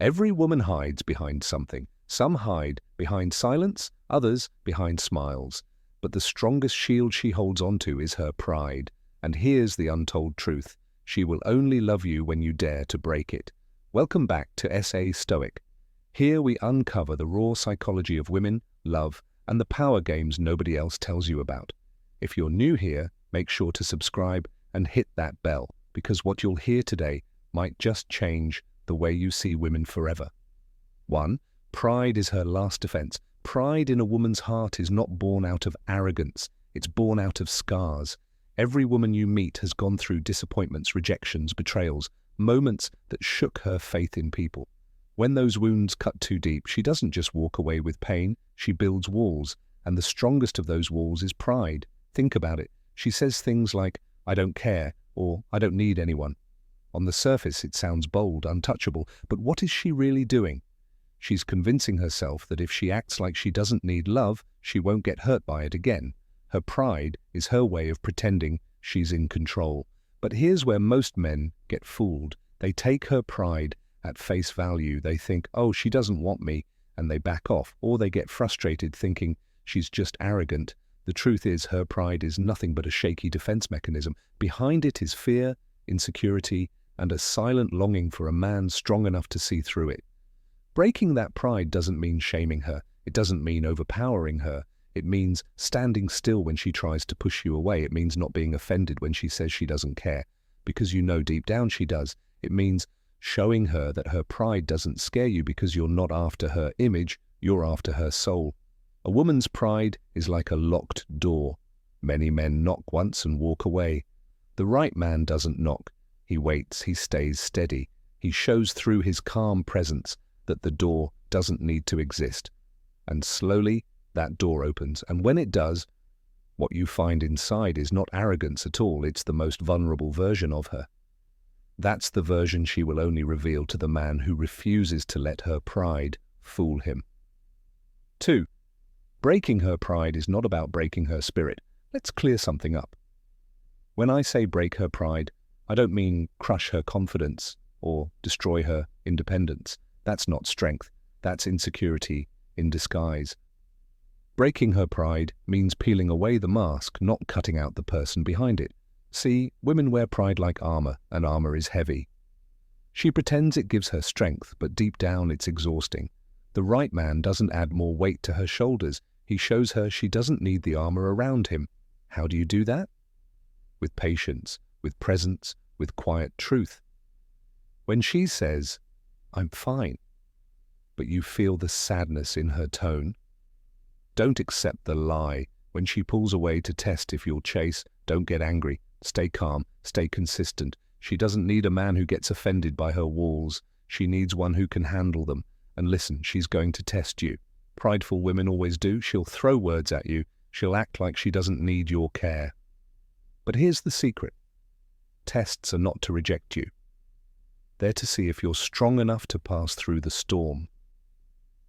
Every woman hides behind something. Some hide behind silence, others behind smiles. But the strongest shield she holds onto is her pride. And here's the untold truth. She will only love you when you dare to break it. Welcome back to SA Stoic. Here we uncover the raw psychology of women, love, and the power games nobody else tells you about. If you're new here, make sure to subscribe and hit that bell, because what you'll hear today might just change the way you see women forever. 1. Pride is her last defense. Pride in a woman's heart is not born out of arrogance. It's born out of scars. Every woman you meet has gone through disappointments, rejections, betrayals, moments that shook her faith in people. When those wounds cut too deep, she doesn't just walk away with pain, she builds walls, and the strongest of those walls is pride. Think about it. She says things like, "I don't care," or "I don't need anyone." On the surface, it sounds bold, untouchable, but what is she really doing? She's convincing herself that if she acts like she doesn't need love, she won't get hurt by it again. Her pride is her way of pretending she's in control. But here's where most men get fooled. They take her pride at face value. They think, "Oh, she doesn't want me," and they back off, or they get frustrated thinking she's just arrogant. The truth is, her pride is nothing but a shaky defense mechanism. Behind it is fear, insecurity, and a silent longing for a man strong enough to see through it. Breaking that pride doesn't mean shaming her. It doesn't mean overpowering her. It means standing still when she tries to push you away. It means not being offended when she says she doesn't care, because you know deep down she does. It means showing her that her pride doesn't scare you because you're not after her image, you're after her soul. A woman's pride is like a locked door. Many men knock once and walk away. The right man doesn't knock. He waits, he stays steady. He shows through his calm presence that the door doesn't need to exist. And slowly, that door opens. And when it does, what you find inside is not arrogance at all. It's the most vulnerable version of her. That's the version she will only reveal to the man who refuses to let her pride fool him. 2. Breaking her pride is not about breaking her spirit. Let's clear something up. When I say break her pride, I don't mean crush her confidence or destroy her independence. That's not strength. That's insecurity in disguise. Breaking her pride means peeling away the mask, not cutting out the person behind it. See, women wear pride like armor, and armor is heavy. She pretends it gives her strength, but deep down it's exhausting. The right man doesn't add more weight to her shoulders. He shows her she doesn't need the armor around him. How do you do that? With patience, with presence, with quiet truth. When she says, "I'm fine," but you feel the sadness in her tone, don't accept the lie. When she pulls away to test if you'll chase, don't get angry. Stay calm, stay consistent. She doesn't need a man who gets offended by her walls. She needs one who can handle them. And listen, she's going to test you. Prideful women always do. She'll throw words at you. She'll act like she doesn't need your care. But here's the secret. Tests are not to reject you. They're to see if you're strong enough to pass through the storm.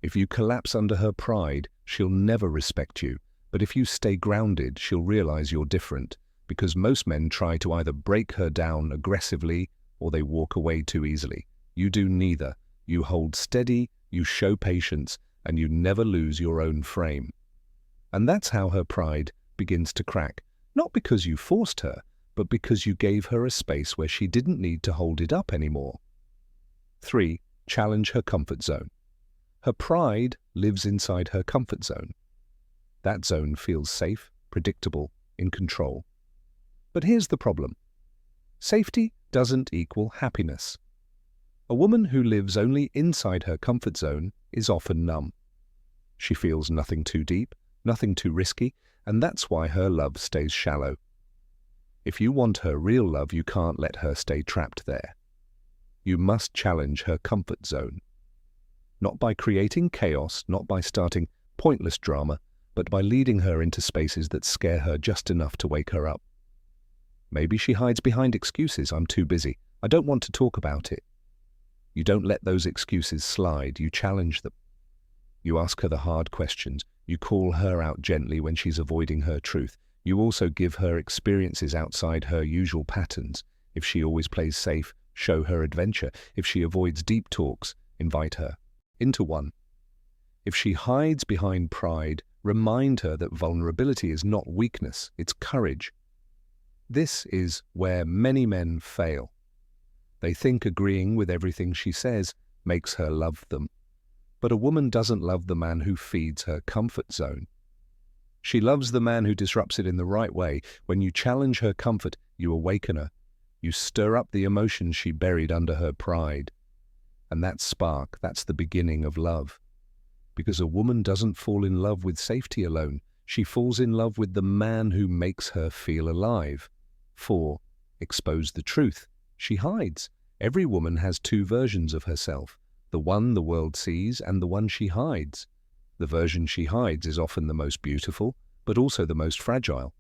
If you collapse under her pride, she'll never respect you. But if you stay grounded, she'll realize you're different. Because most men try to either break her down aggressively or they walk away too easily. You do neither. You hold steady, you show patience, and you never lose your own frame. And that's how her pride begins to crack. Not because you forced her, but because you gave her a space where she didn't need to hold it up anymore. 3. Challenge her comfort zone. Her pride lives inside her comfort zone. That zone feels safe, predictable, in control. But here's the problem. Safety doesn't equal happiness. A woman who lives only inside her comfort zone is often numb. She feels nothing too deep, nothing too risky, and that's why her love stays shallow. If you want her real love, you can't let her stay trapped there. You must challenge her comfort zone. Not by creating chaos, not by starting pointless drama, but by leading her into spaces that scare her just enough to wake her up. Maybe she hides behind excuses. "I'm too busy. I don't want to talk about it." You don't let those excuses slide. You challenge them. You ask her the hard questions. You call her out gently when she's avoiding her truth. You also give her experiences outside her usual patterns. If she always plays safe, show her adventure. If she avoids deep talks, invite her into one. If she hides behind pride, remind her that vulnerability is not weakness, it's courage. This is where many men fail. They think agreeing with everything she says makes her love them. But a woman doesn't love the man who feeds her comfort zone. She loves the man who disrupts it in the right way. When you challenge her comfort, you awaken her. You stir up the emotions she buried under her pride. And that spark, that's the beginning of love. Because a woman doesn't fall in love with safety alone. She falls in love with the man who makes her feel alive. 4. Expose the truth. She hides. Every woman has two versions of herself. The one the world sees and the one she hides. The version she hides is often the most beautiful, but also the most fragile.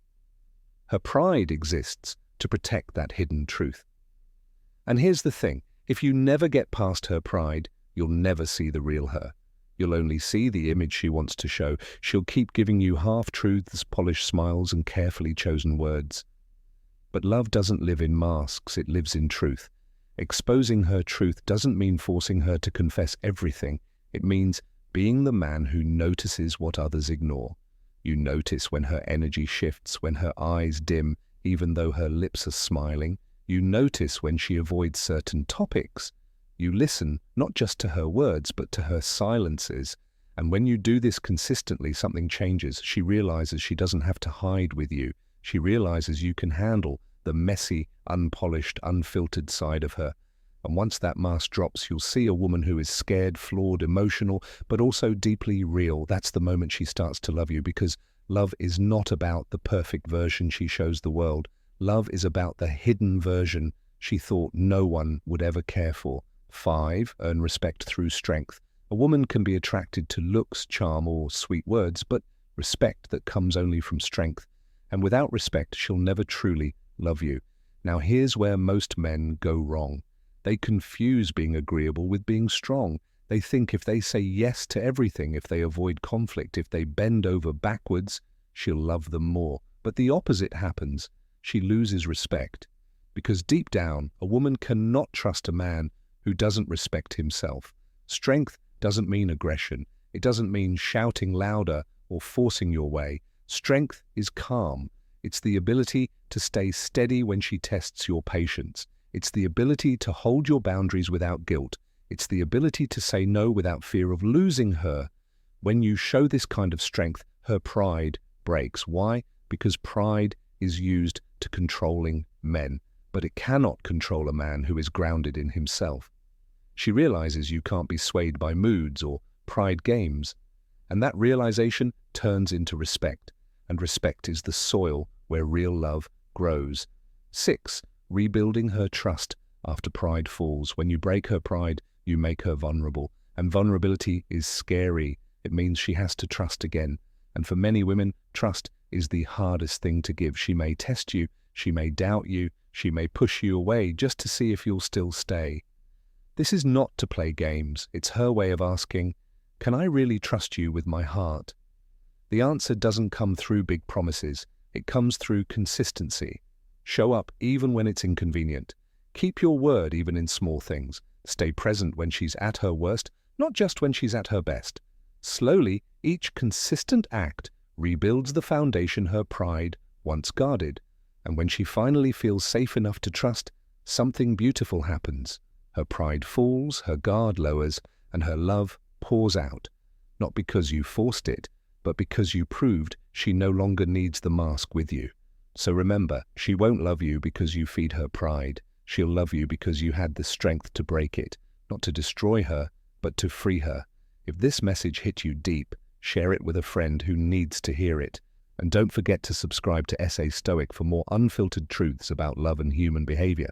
Her pride exists to protect that hidden truth. And here's the thing, if you never get past her pride, you'll never see the real her. You'll only see the image she wants to show. She'll keep giving you half-truths, polished smiles, and carefully chosen words. But love doesn't live in masks, it lives in truth. Exposing her truth doesn't mean forcing her to confess everything. It means being the man who notices what others ignore. You notice when her energy shifts, when her eyes dim, even though her lips are smiling. You notice when she avoids certain topics. You listen not just to her words, but to her silences. And when you do this consistently, something changes. She realizes she doesn't have to hide with you. She realizes you can handle the messy, unpolished, unfiltered side of her. And once that mask drops, you'll see a woman who is scared, flawed, emotional, but also deeply real. That's the moment she starts to love you, because love is not about the perfect version she shows the world. Love is about the hidden version she thought no one would ever care for. 5. Earn respect through strength. A woman can be attracted to looks, charm, or sweet words, but respect that comes only from strength. And without respect, she'll never truly love you. Now here's where most men go wrong. They confuse being agreeable with being strong. They think if they say yes to everything, if they avoid conflict, if they bend over backwards, she'll love them more. But the opposite happens. She loses respect. Because deep down, a woman cannot trust a man who doesn't respect himself. Strength doesn't mean aggression. It doesn't mean shouting louder or forcing your way. Strength is calm. It's the ability to stay steady when she tests your patience. It's the ability to hold your boundaries without guilt. It's the ability to say no without fear of losing her. When you show this kind of strength, her pride breaks. Why? Because pride is used to controlling men, but it cannot control a man who is grounded in himself. She realizes you can't be swayed by moods or pride games, and that realization turns into respect, and respect is the soil where real love grows. 6. Rebuilding her trust after pride falls. When you break her pride, you make her vulnerable, and vulnerability is scary. It means she has to trust again, and for many women, trust is the hardest thing to give. She may test you, she may doubt you, she may push you away just to see if you'll still stay. This is not to play games. It's her way of asking, can I really trust you with my heart? The answer doesn't come through big promises. It comes through consistency. Show up even when it's inconvenient. Keep your word even in small things. Stay present when she's at her worst, not just when she's at her best. Slowly, each consistent act rebuilds the foundation her pride once guarded. And when she finally feels safe enough to trust, something beautiful happens. Her pride falls, her guard lowers, and her love pours out. Not because you forced it, but because you proved she no longer needs the mask with you. So remember, she won't love you because you feed her pride. She'll love you because you had the strength to break it, not to destroy her, but to free her. If this message hit you deep, share it with a friend who needs to hear it. And don't forget to subscribe to SA Stoic for more unfiltered truths about love and human behavior.